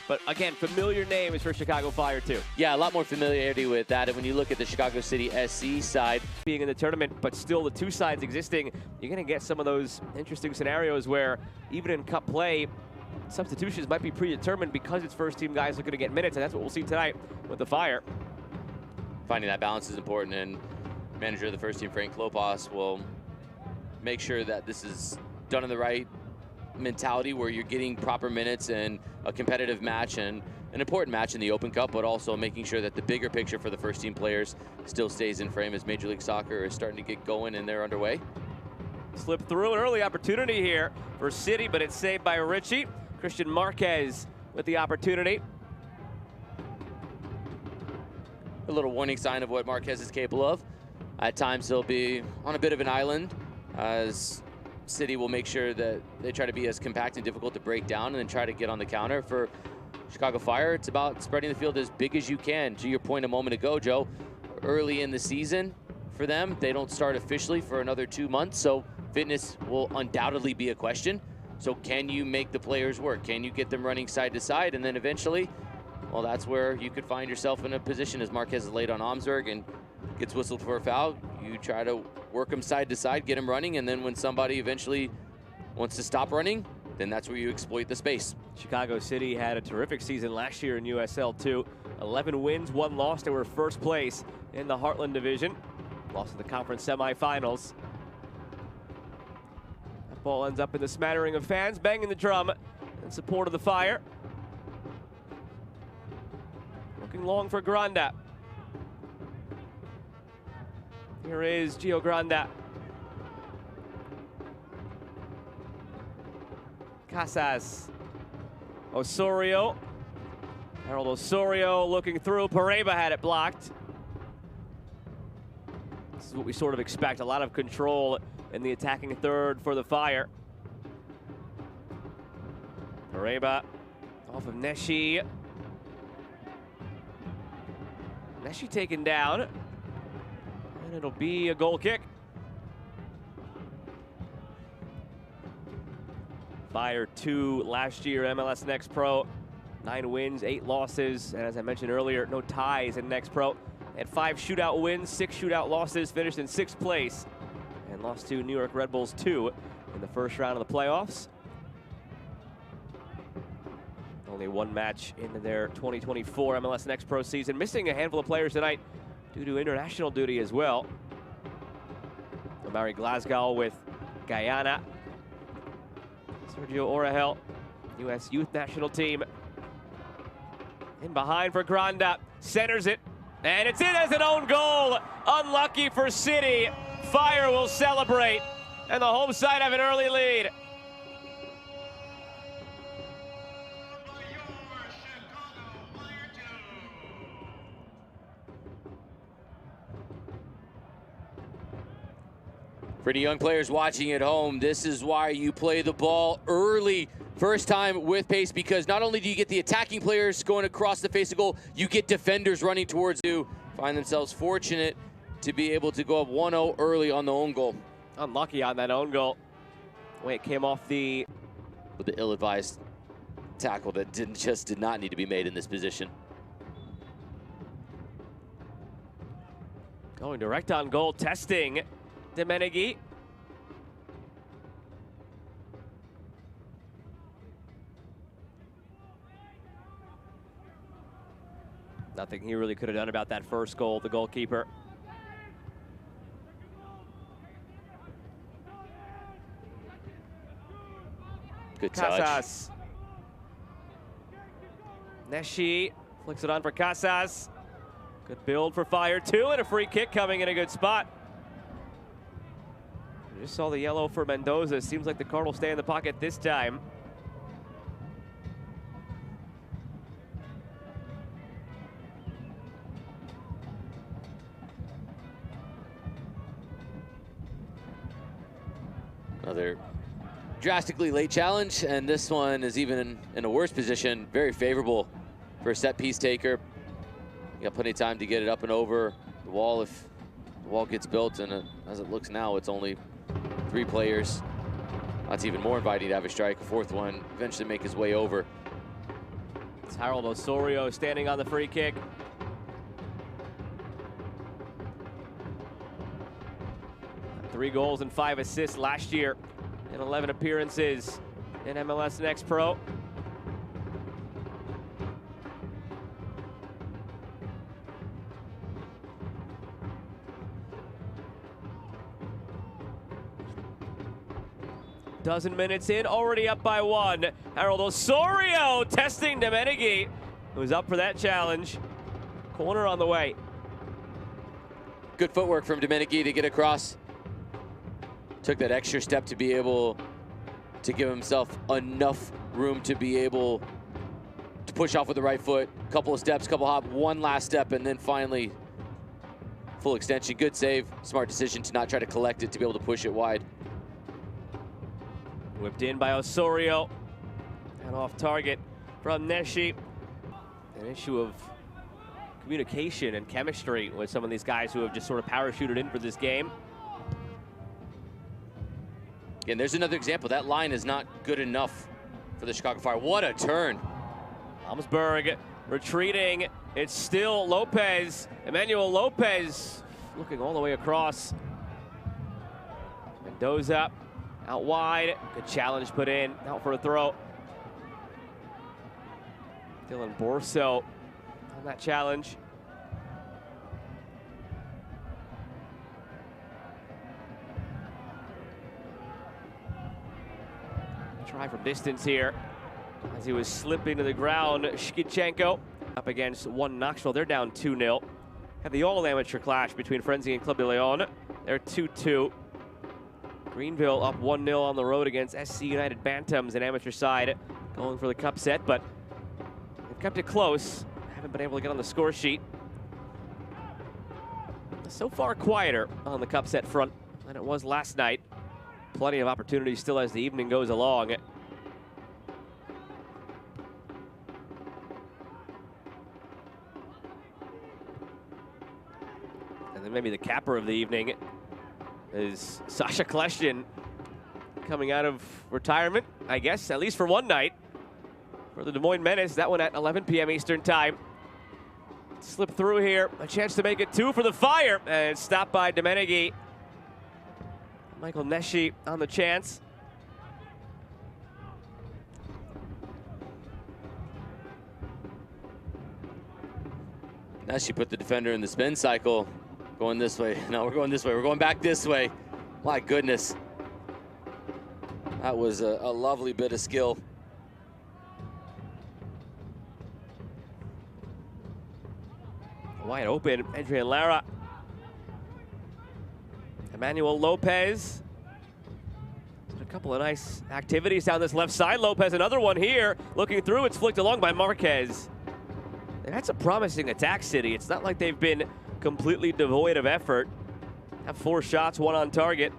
But again, familiar names for Chicago Fire too. Yeah, a lot more familiarity with that. And when you look at the Chicago City SC side, Being in the tournament, but still the two sides existing, you're going to get some of those interesting scenarios where even in cup play, substitutions might be predetermined because it's first team guys looking to get minutes, and that's what we'll see tonight with the Fire. finding that balance is important, and manager of the first team, Frank Lopez, will make sure that this is done in the right mentality where you're getting proper minutes and a competitive match and an important match in the Open Cup, but also making sure that the bigger picture for the first team players still stays in frame as Major League Soccer is starting to get going and they're underway. Slipped through an early opportunity here for City, but it's saved by Richie. Christian Marquez with the opportunity. A little warning sign of what Marquez is capable of. At times he'll be on a bit of an island as City will make sure that they try to be as compact and difficult to break down and then try to get on the counter. For Chicago Fire, it's about spreading the field as big as you can. To your point a moment ago, Joe, early in the season for them, they don't start officially for another 2 months, so fitness will undoubtedly be a question. So can you make the players work? Can you get them running side to side? And then eventually, well, that's where you could find yourself in a position as Marquez is laid on Omsberg and gets whistled for a foul. You try to work them side to side, get them running, and then when somebody eventually wants to stop running, then that's where you exploit the space. Chicago City had a terrific season last year in USL too. 11 wins, 1 loss. They were first place in the Heartland Division. Lost in the conference semifinals. That ball ends up in the smattering of fans banging the drum in support of the Fire. Looking long for Granda. Here is Gio Granda. Casas. Osorio. Harold Osorio looking through. Pareba had it blocked. This is what we sort of expect. A lot of control in the attacking third for the Fire. Pareba off of Neshi. Neshi taken down. And it'll be a goal kick. Fire 2 last year, MLS Next Pro. 9 wins, 8 losses, and as I mentioned earlier, no ties in Next Pro. They had 5 shootout wins, 6 shootout losses, finished in 6th place, and lost to New York Red Bulls 2 in the first round of the playoffs. Only 1 match in their 2024 MLS Next Pro season, missing a handful of players tonight due to international duty as well. Omari Glasgow with Guyana. Sergio Orahel, U.S. Youth National Team. In behind for Granda, centers it, and it's in as an own goal. Unlucky for City. Fire will celebrate, and the home side have an early lead. For the young players watching at home, this is why you play the ball early. First time with pace, because not only do you get the attacking players going across the face of goal, you get defenders running towards you. Find themselves fortunate to be able to go up 1-0 early on the own goal. Unlucky on that own goal. The way it came off the... With the ill-advised tackle that did not need to be made in this position. Going direct on goal, testing Demenegui. Nothing he really could have done about that first goal, the goalkeeper. Good touch. Casas. Neshi flicks it on for Casas. Good build for Fire 2, and a free kick coming in a good spot. I just saw the yellow for Mendoza. Seems like the card will stay in the pocket this time. Another drastically late challenge, and this one is even in a worse position. Very favorable for a set piece taker. You got plenty of time to get it up and over the wall if the wall gets built, and as it looks now, it's only 3 players. That's even more inviting to have a strike. A 4th one eventually make his way over. It's Harold Osorio standing on the free kick. Three goals and 5 assists last year in 11 appearances in MLS Next Pro. Dozen minutes in, already up by 1. Harold Osorio testing Domenech, who's up for that challenge. Corner on the way. Good footwork from Domenech to get across. Took that extra step to be able to give himself enough room to be able to push off with the right foot. Couple of steps, couple hop, one last step, and then finally full extension. Good save, smart decision to not try to collect it, to be able to push it wide. Whipped in by Osorio and off target from Neshi. An issue of communication and chemistry with some of these guys who have just sort of parachuted in for this game. Again, there's another example. That line is not good enough for the Chicago Fire. What a turn. Almsberg retreating. It's still Lopez. Emmanuel Lopez looking all the way across. Mendoza out wide. Good challenge put in. Out for a throw. Dylan Borso on that challenge. Try from distance here as he was slipping to the ground. Shkichenko up against one Knoxville. They're down 2-0. Have the all-amateur clash between Frenzy and Club de Leon. They're 2-2. Greenville up 1-0 on the road against SC United Bantams, an amateur side going for the cup set, but they've kept it close. Haven't been able to get on the score sheet. So far quieter on the cup set front than it was last night. Plenty of opportunities still as the evening goes along. And then maybe the capper of the evening is Sasha Kleshtin coming out of retirement, I guess, at least for one night. For the Des Moines Menace, that one at 11 p.m. Eastern time. Slip through here, a chance to make it 2 for the Fire, and stopped by Domenech. Michael Neshi on the chance. Neshi put the defender in the spin cycle. Going this way. No, we're going this way. We're going back this way. My goodness. That was a lovely bit of skill. Wide open, Adrian Lara. Emmanuel Lopez. A couple of nice activities down this left side. Lopez, another one here. Looking through, it's flicked along by Marquez. They've had some promising attack, City. It's not like they've been completely devoid of effort. Have 4 shots, 1 on target.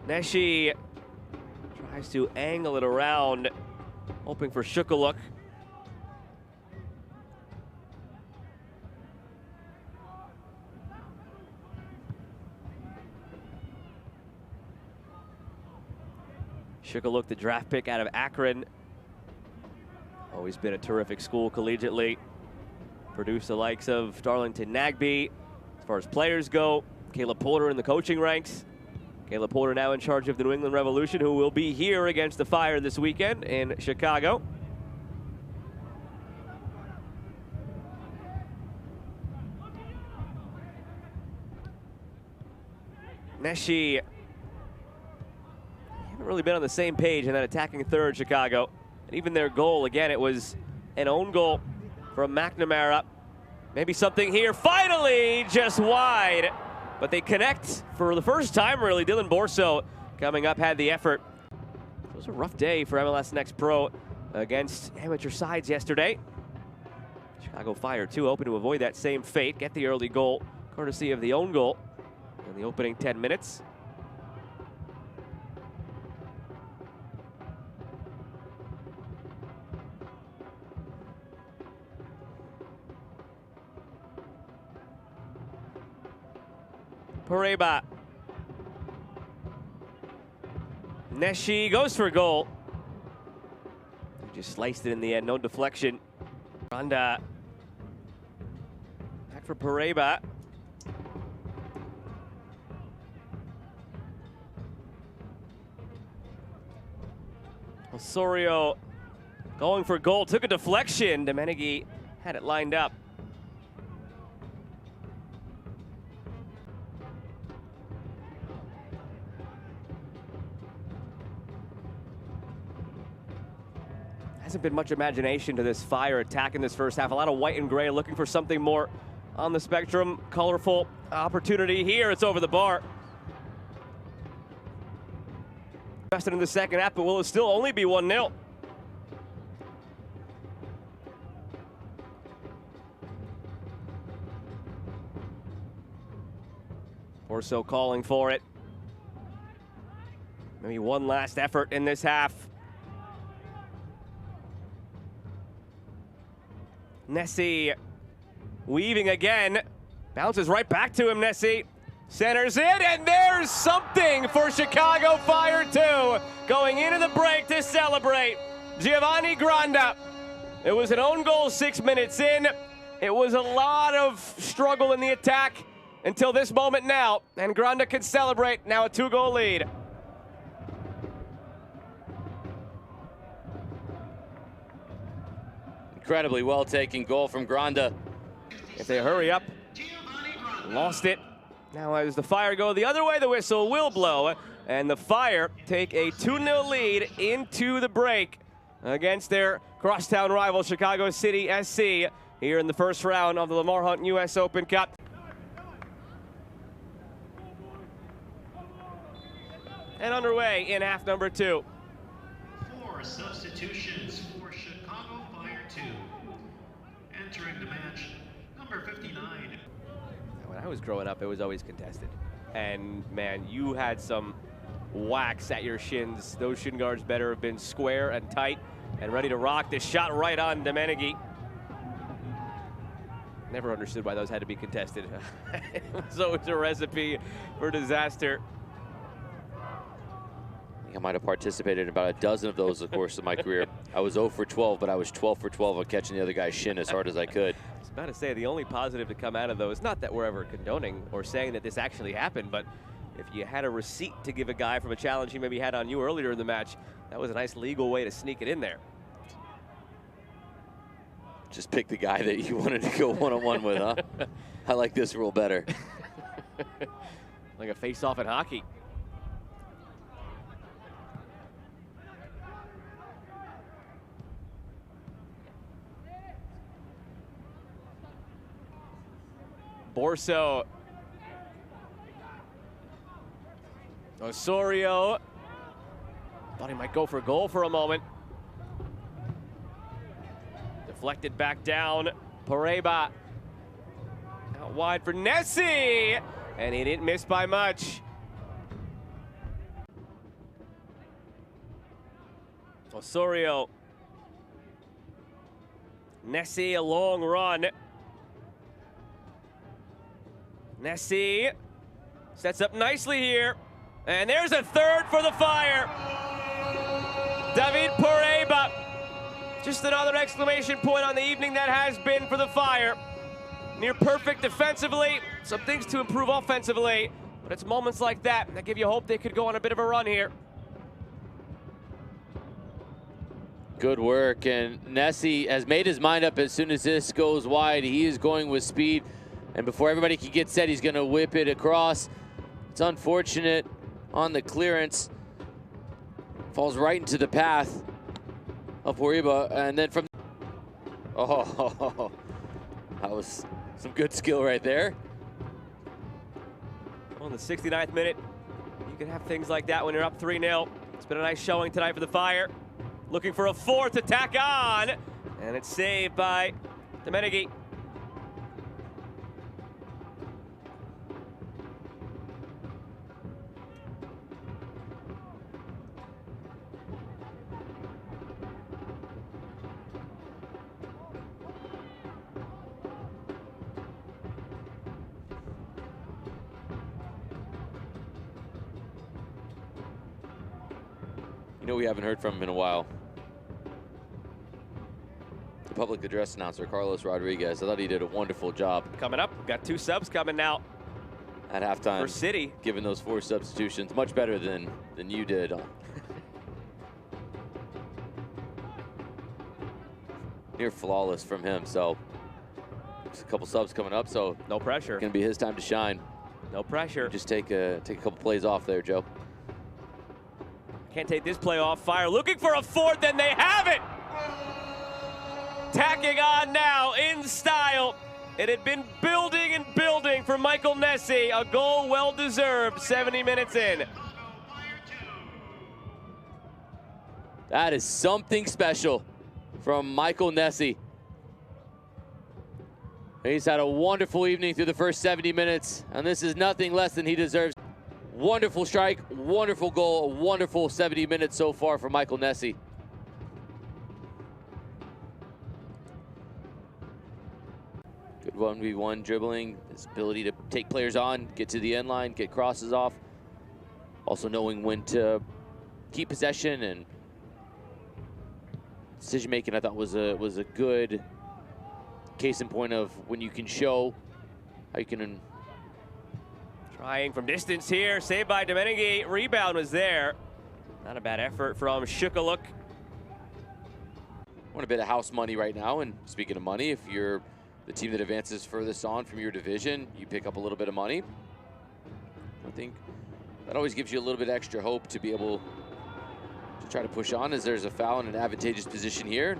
Neshi tries to angle it around, hoping for Shukaluk. Shukaluk, the draft pick out of Akron. Always been a terrific school collegiately. Produced the likes of Darlington Nagbe. As far as players go, Caleb Porter in the coaching ranks. Caleb Porter now in charge of the New England Revolution, who will be here against the Fire this weekend in Chicago. Neshi haven't really been on the same page in that attacking third, Chicago. And even their goal, again, it was an own goal from McNamara. Maybe something here, finally, just wide. But they connect for the first time, really. Dylan Borso coming up had the effort. It was a rough day for MLS Next Pro against amateur sides yesterday. Chicago Fire, too, hoping to avoid that same fate. Get the early goal, courtesy of the own goal in the opening 10 minutes. Pareba. Neshi goes for a goal. Just sliced it in the end, no deflection. Granda. Back for Pareba. Osorio going for goal, took a deflection. Domenigi had it lined up. Hasn't been much imagination to this Fire attack in this first half. A lot of white and gray, looking for something more on the spectrum. Colorful opportunity here. It's over the bar. Invested in the second half, but will it still only be 1-0? Orso calling for it. Maybe one last effort in this half. Nessie weaving again. Bounces right back to him, Nessie. Centers it, and there's something for Chicago Fire 2. Going into the break to celebrate. Giovanni Granda. It was an own goal 6 minutes in. It was a lot of struggle in the attack until this moment now, and Granda can celebrate now a 2-goal lead. Incredibly well taken goal from Granda. If they hurry up, lost it. Now as the Fire go the other way, the whistle will blow, and the Fire take a 2-0 lead into the break against their crosstown rival Chicago City SC here in the first round of the Lamar Hunt U.S. Open Cup. And underway in half number 2. 4 substitutions for Chicago Fire 2. Entering the match, number 59. When I was growing up, it was always contested. And man, you had some whacks at your shins. Those shin guards better have been square and tight and ready to rock. This shot right on Domenigi. Never understood why those had to be contested. It was always a recipe for disaster. I think I might have participated in about a dozen of those in the course of my career. I was 0 for 12, but I was 12 for 12 on catching the other guy's shin as hard as I could. I was about to say, the only positive to come out of those, not that we're ever condoning or saying that this actually happened, but if you had a receipt to give a guy from a challenge he maybe had on you earlier in the match, that was a nice legal way to sneak it in there. Just pick the guy that you wanted to go one-on-one with, huh? I like this rule better. Like a face-off in hockey. Borso. Osorio. Thought he might go for a goal for a moment. Deflected back down. Pareba. Out wide for Nessie. And he didn't miss by much. Osorio. Nessie, a long run. Nessie sets up nicely here. And there's a third for the Fire. David Pareba. Just another exclamation point on the evening that has been for the Fire. Near perfect defensively. Some things to improve offensively. But it's moments like that give you hope they could go on a bit of a run here. Good work, and Nessie has made his mind up as soon as this goes wide. He is going with speed. And before everybody can get set, he's going to whip it across. It's unfortunate on the clearance. Falls right into the path of Pareba. And then from... Oh, that was some good skill right there. Well, in the 69th minute, you can have things like that when you're up 3-0. It's been a nice showing tonight for the Fire. Looking for a fourth to tack on. And it's saved by Domenigi. know we haven't heard from him in a while. The public address announcer, Carlos Rodriguez. I thought he did a wonderful job. Coming up, we've got 2 subs coming now at halftime for City. Given those 4 substitutions, much better than you did. Near flawless from him. So there's a couple subs coming up. So no pressure. It's gonna be his time to shine. No pressure. Just take a couple plays off there, Joe. Can't take this play off. Fire looking for a 4th, and they have it. Tacking on now in style. It had been building and building for Michael Nessie. A goal well deserved 70 minutes in. That is something special from Michael Nessie. He's had a wonderful evening through the first 70 minutes, and this is nothing less than he deserves. Wonderful strike, wonderful goal, a wonderful 70 minutes so far for Michael Nessie. Good 1v1 dribbling, his ability to take players on, get to the end line, get crosses off. Also knowing when to keep possession, and decision making I thought was a good case in point of when you can show how you can. Trying from distance here, saved by Domeneghi. Rebound was there. Not a bad effort from Shukaluk. Want a bit of house money right now, and speaking of money, if you're the team that advances furthest on from your division, you pick up a little bit of money. I think that always gives you a little bit extra hope to be able to try to push on, as there's a foul in an advantageous position here.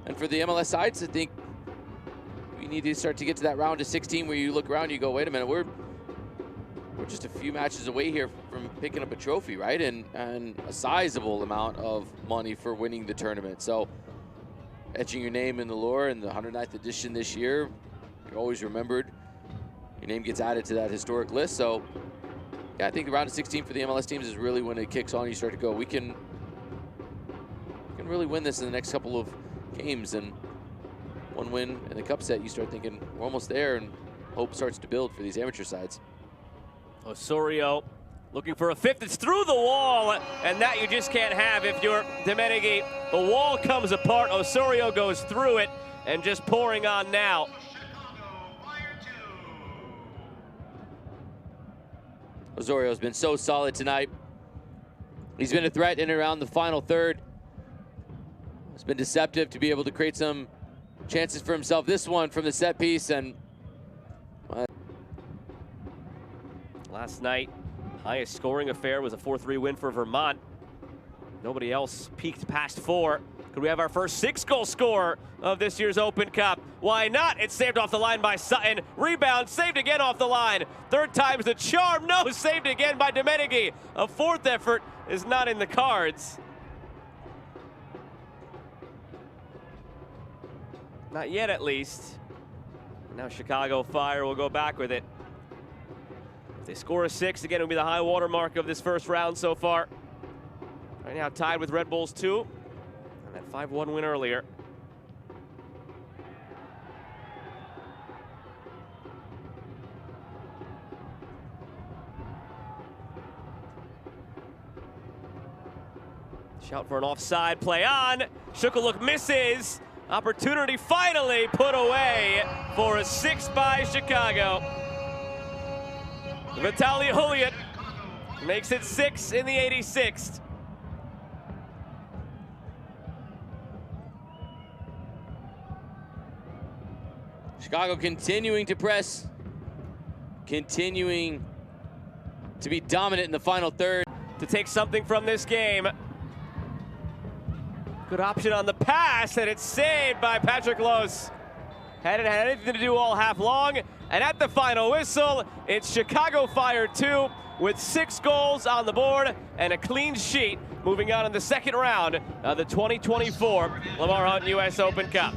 And for the MLS sides, I think we need to start to get to that round of 16 where you look around and you go, wait a minute, we're just a few matches away here from picking up a trophy, right? And a sizable amount of money for winning the tournament. So etching your name in the lore in the 109th edition this year, you're always remembered. Your name gets added to that historic list. So yeah, I think the round of 16 for the MLS teams is really when it kicks on. You start to go, we can really win this in the next couple of games. And one win in the cup set, you start thinking we're almost there, and hope starts to build for these amateur sides. Osorio looking for a 5th. It's through the wall, and that you just can't have if you're Domeneghi. The wall comes apart. Osorio goes through it, and just pouring on now. Osorio's been so solid tonight. He's been a threat in and around the final third. It's been deceptive to be able to create some chances for himself. This one from the set piece, and last night, highest scoring affair was a 4-3 win for Vermont. Nobody else peaked past 4. Could we have our first 6-goal scorer of this year's Open Cup? Why not? It's saved off the line by Sutton. Rebound, saved again off the line. 3rd time's the charm. No, saved again by Domeneghi. A 4th effort is not in the cards. Not yet, at least. Now Chicago Fire will go back with it. If they score a 6, again, it'll be the high water mark of this first round so far. Right now tied with Red Bulls 2. And that 5-1 win earlier. Shout for an offside play on. Shukaluk misses. Opportunity finally put away for a 6 by Chicago. Vitaly Huliet makes it 6 in the 86th. Chicago continuing to press, continuing to be dominant in the final third. To take something from this game. Good option on the pass, and it's saved by Patrick Lose. Hadn't had anything to do all half long, and at the final whistle, it's Chicago Fire 2 with 6 goals on the board and a clean sheet moving on in the second round of the 2024 Lamar Hunt U.S. Open Cup.